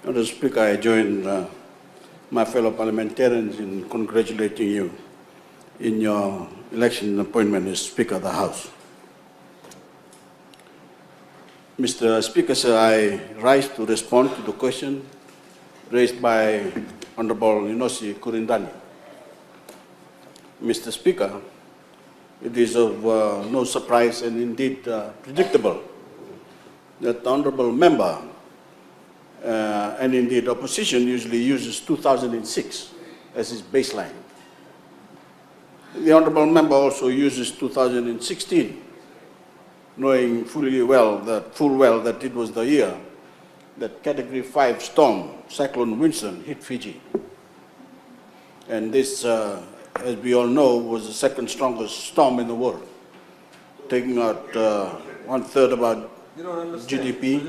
Mr. Speaker, I join my fellow parliamentarians in congratulating you in your election and appointment as Speaker of the House. Mr. Speaker, sir, I rise to respond to the question raised by Honorable Inosi Kurindani. Mr. Speaker, it is of no surprise and indeed predictable that the Honorable Member and indeed opposition usually uses 2006 as its baseline. The Honorable Member also uses 2016, knowing full well that it was the year that Category 5 storm, Cyclone Winston, hit Fiji. And this, as we all know, was the second strongest storm in the world, taking out 1/3 of our GDP.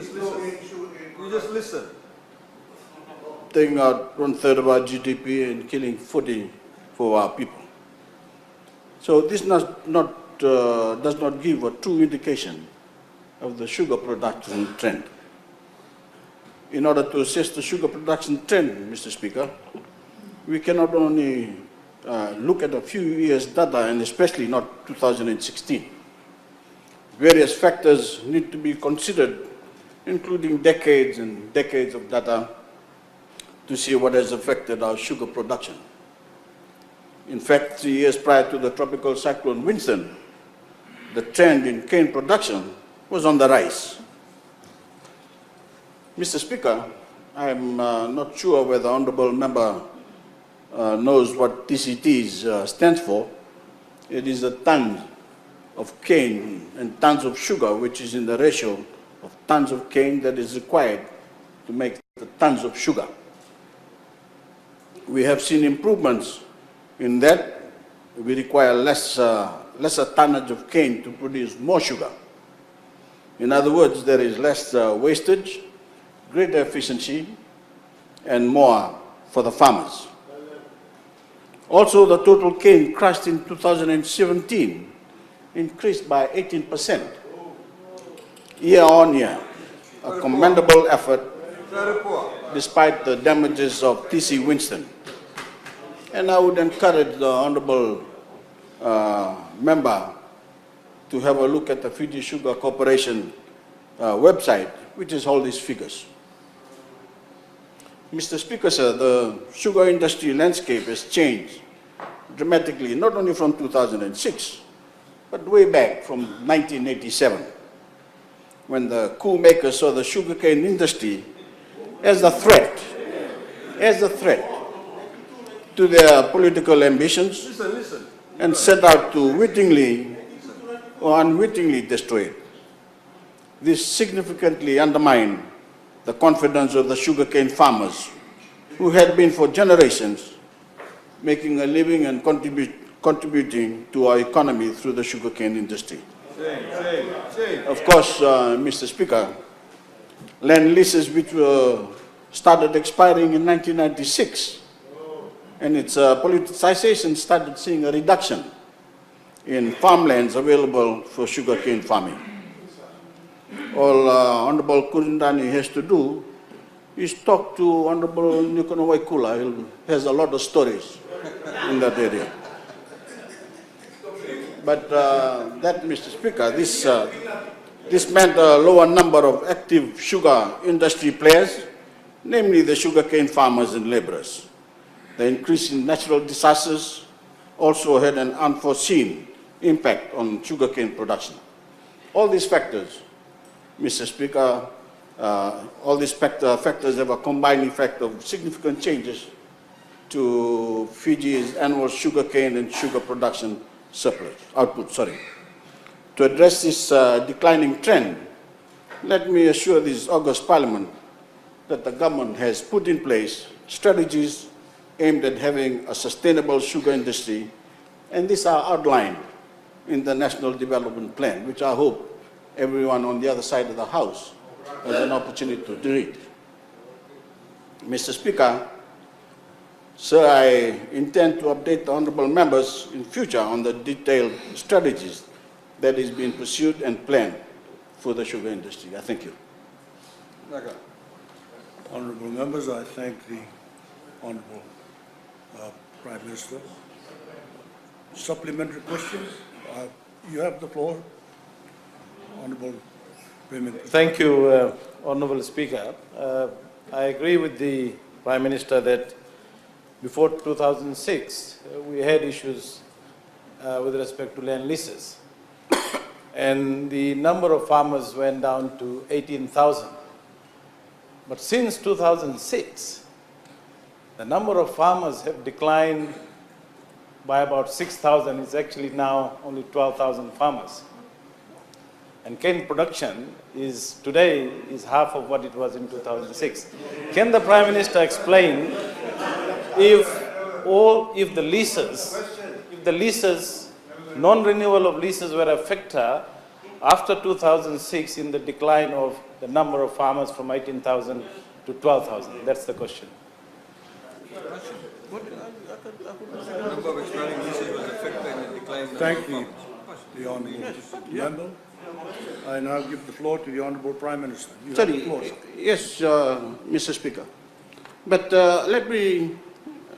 You just listen. Taking out 1/3 of our GDP and killing 40 for our people. So this does not give a true indication of the sugar production trend. In order to assess the sugar production trend, Mr. Speaker, we cannot only look at a few years' data, and especially not 2016. Various factors need to be considered, including decades and decades of data, to see what has affected our sugar production. In fact, 3 years prior to the tropical cyclone Winston, the trend in cane production was on the rise. Mr. Speaker, I am not sure whether the Honourable Member knows what TCT stands for. It is a ton of cane and tons of sugar, which is in the ratio of tons of cane that is required to make the tons of sugar. We have seen improvements in that. We require lesser tonnage of cane to produce more sugar. In other words, there is less wastage, greater efficiency, and more for the farmers. Also, the total cane crushed in 2017 increased by 18% year on year, a commendable effort despite the damages of TC Winston. And I would encourage the Honourable Member to have a look at the Fiji Sugar Corporation website, which is all these figures. Mr. Speaker, sir, the sugar industry landscape has changed dramatically, not only from 2006, but way back from 1987, when the coup makers saw the sugarcane industry as a threat to their political ambitions and set out to wittingly or unwittingly destroy it. This significantly undermined the confidence of the sugarcane farmers, who had been for generations making a living and contributing to our economy through the sugarcane industry. Of course, Mr. Speaker, land leases which were started expiring in 1996, and its politicization started seeing a reduction in farmlands available for sugarcane farming. All Honourable Kurindani has to do is talk to Honourable Nikono Waikula. He has a lot of stories in that area. But that, Mr. Speaker, this meant a lower number of active sugar industry players, namely the sugarcane farmers and labourers. The increase in natural disasters also had an unforeseen impact on sugarcane production. All these factors, Mr. Speaker, all these factors have a combined effect of significant changes to Fiji's annual sugarcane and sugar production output. To address this declining trend, let me assure this August Parliament that the government has put in place strategies aimed at having a sustainable sugar industry, and these are outlined in the National Development Plan, which I hope everyone on the other side of the House has an opportunity to read. Mr. Speaker, sir, I intend to update the honourable members in future on the detailed strategies that is being pursued and planned for the sugar industry. I thank you. Honourable members, I thank the Honourable Prime Minister. Supplementary question? You have the floor, Honourable Prime Minister. Thank you, Honourable Speaker. I agree with the Prime Minister that before 2006, we had issues with respect to land leases. And the number of farmers went down to 18,000. But since 2006, the number of farmers have declined by about 6,000. It's actually now only 12,000 farmers. And cane production today is half of what it was in 2006. Can the Prime Minister explain if the leases, non-renewal of leases were a factor after 2006 in the decline of the number of farmers from 18,000 to 12,000? That's the question. The number of expiring leases was affected in the decline. Thank you, the Honourable Member. I now give the floor to the Honourable Prime Minister. You have the floor, sir. Yes, Mr. Speaker. But let me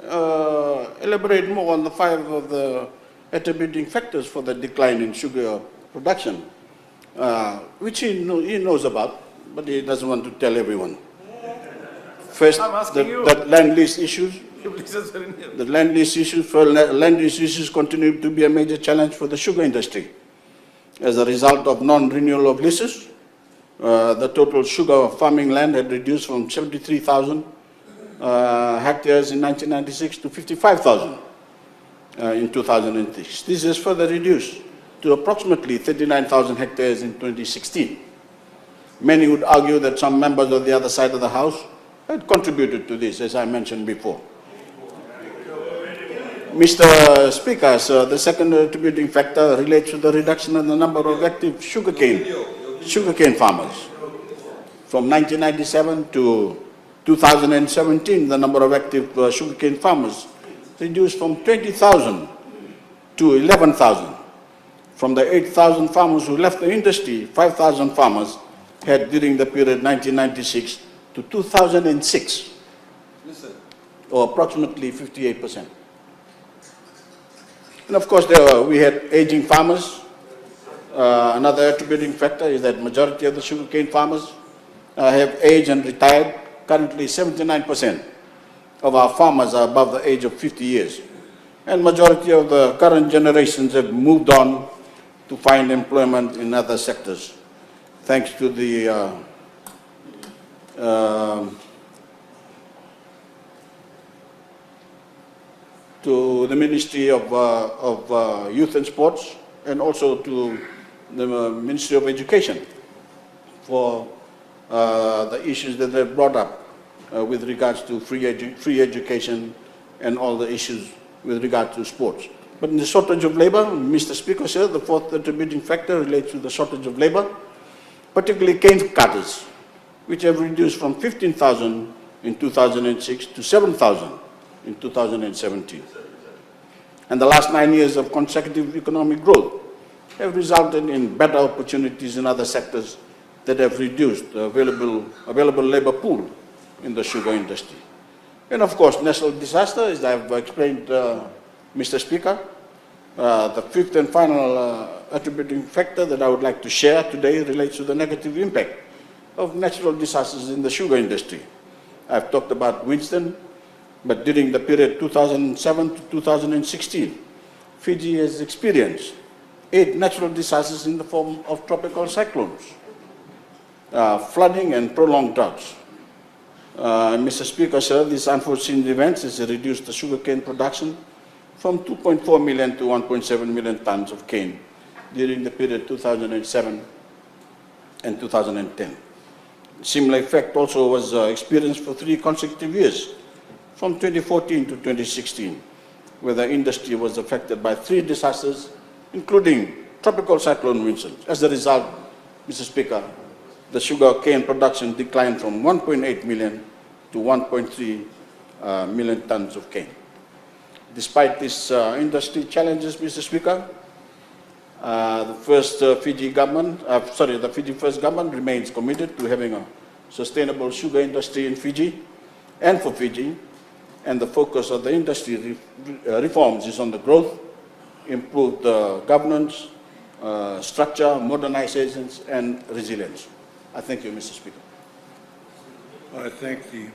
elaborate more on the 5 of the attributing factors for the decline in sugar production, which he knows about, but he doesn't want to tell everyone. First, the land lease issues. The land lease issues continue to be a major challenge for the sugar industry. As a result of non-renewal of leases, the total sugar farming land had reduced from 73,000 hectares in 1996 to 55,000 in 2006. This is further reduced to approximately 39,000 hectares in 2016. Many would argue that some members of the other side of the House had contributed to this, as I mentioned before. Mr. Speaker, the second attributing factor relates to the reduction in the number of active sugarcane farmers. From 1997 to 2017, the number of active sugarcane farmers reduced from 20,000 to 11,000. From the 8,000 farmers who left the industry, 5,000 farmers had during the period 1996 to 2006, or approximately 58%. And of course, we had aging farmers. Another attributing factor is that majority of the sugarcane farmers have aged and retired. Currently, 79% of our farmers are above the age of 50 years. And majority of the current generations have moved on to find employment in other sectors, thanks to the Ministry of Youth and Sports, and also to the Ministry of Education for the issues that they've brought up with regards to free education and all the issues with regard to sports. But in the shortage of labor, Mr. Speaker, sir, the fourth attributing factor relates to the shortage of labor, particularly cane cutters, which have reduced from 15,000 in 2006 to 7,000 in 2017. And the last 9 years of consecutive economic growth have resulted in better opportunities in other sectors that have reduced the available labor pool in the sugar industry. And of course, natural disaster, as I've explained, Mr. Speaker, the fifth and final attributing factor that I would like to share today relates to the negative impact of natural disasters in the sugar industry. I've talked about Winston, but during the period 2007 to 2016, Fiji has experienced 8 natural disasters in the form of tropical cyclones, flooding and prolonged droughts. Mr. Speaker, sir, these unforeseen events has reduced the sugarcane production from 2.4 million to 1.7 million tons of cane during the period 2007 and 2010. Similar effect also was experienced for 3 consecutive years, from 2014 to 2016, where the industry was affected by 3 disasters, including tropical cyclone Winston. As a result, Mr. Speaker, the sugar cane production declined from 1.8 million to 1.3 million tons of cane. Despite these industry challenges, Mr. Speaker, the Fiji First government remains committed to having a sustainable sugar industry in Fiji and for Fiji, and the focus of the industry reforms is on the growth, improved governance, structure, modernizations, and resilience. I thank you, Mr. Speaker. I thank the